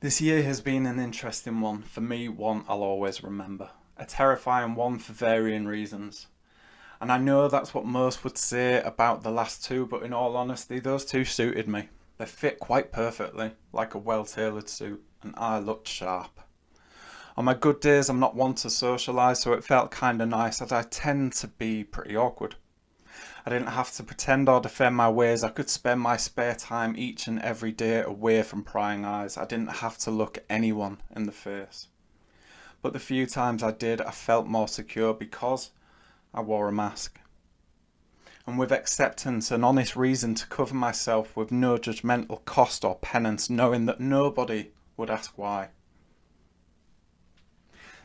This year has been an interesting one. For me, one I'll always remember. A terrifying one for varying reasons. And I know that's what most would say about the last two, but in all honesty, those two suited me. They fit quite perfectly, like a well-tailored suit, and I looked sharp. On my good days, I'm not one to socialise, so it felt kinda nice, as I tend to be pretty awkward. I didn't have to pretend or defend my ways. I could spend my spare time each and every day away from prying eyes. I didn't have to look anyone in the face. But the few times I did, I felt more secure because I wore a mask. And with acceptance and honest reason to cover myself with no judgmental cost or penance, knowing that nobody would ask why.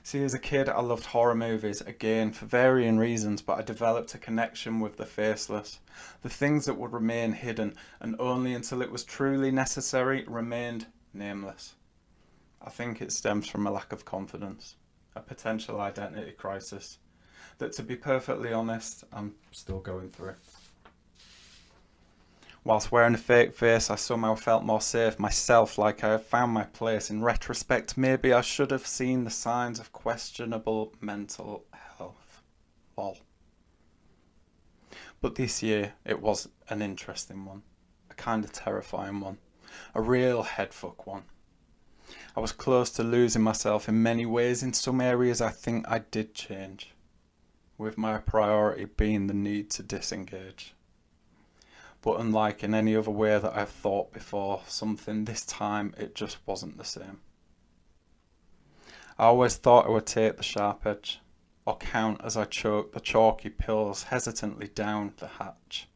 See, as a kid, I loved horror movies, again, for varying reasons, but I developed a connection with the faceless. The things that would remain hidden, and only until it was truly necessary, remained nameless. I think it stems from a lack of confidence, a potential identity crisis, that, to be perfectly honest, I'm still going through. Whilst wearing a fake face, I somehow felt more safe myself, like I had found my place. In retrospect, maybe I should have seen the signs of questionable mental health. Lol. But this year, it was an interesting one. A kind of terrifying one. A real headfuck one. I was close to losing myself in many ways. In some areas, I think I did change, with my priority being the need to disengage. But unlike in any other way that I've thought before, something this time it just wasn't the same. I always thought I would take the sharp edge, or count as I choked the chalky pills hesitantly down the hatch,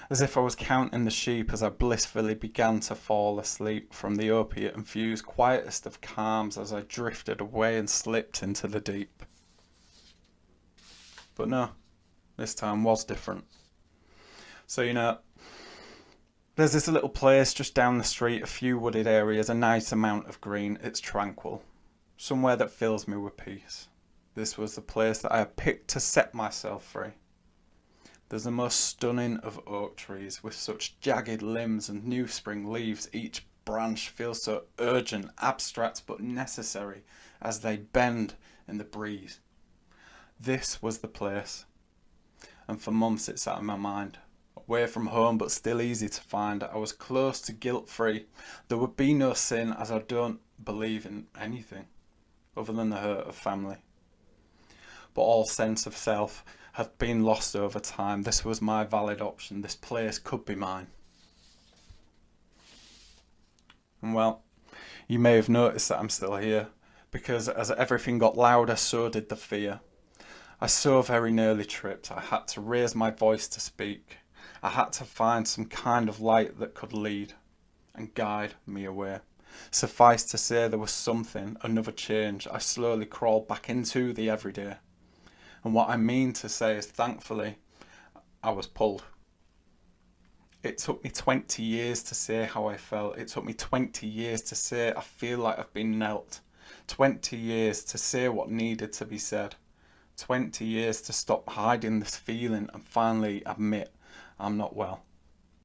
as if I was counting the sheep as I blissfully began to fall asleep from the opiate-infused quietest of calms as I drifted away and slipped into the deep. But no, this time was different. So, there's this little place just down the street, a few wooded areas, a nice amount of green. It's tranquil. Somewhere that fills me with peace. This was the place that I had picked to set myself free. There's the most stunning of oak trees with such jagged limbs and new spring leaves. Each branch feels so urgent, abstract but necessary as they bend in the breeze. This was the place. And for months it sat in my mind. Away from home but still easy to find. I was close to guilt-free. There would be no sin, as I don't believe in anything other than the hurt of family. But all sense of self had been lost over time. This was my valid option. This place could be mine. And well, you may have noticed that I'm still here, because as everything got louder, so did the fear. I so very nearly tripped. I had to raise my voice to speak. I had to find some kind of light that could lead and guide me away. Suffice to say, there was something, another change. I slowly crawled back into the everyday. And what I mean to say is, thankfully, I was pulled. It took me 20 years to say how I felt. It took me 20 years to say I feel like I've been knelt. 20 years to say what needed to be said. 20 years to stop hiding this feeling and finally admit I'm not well.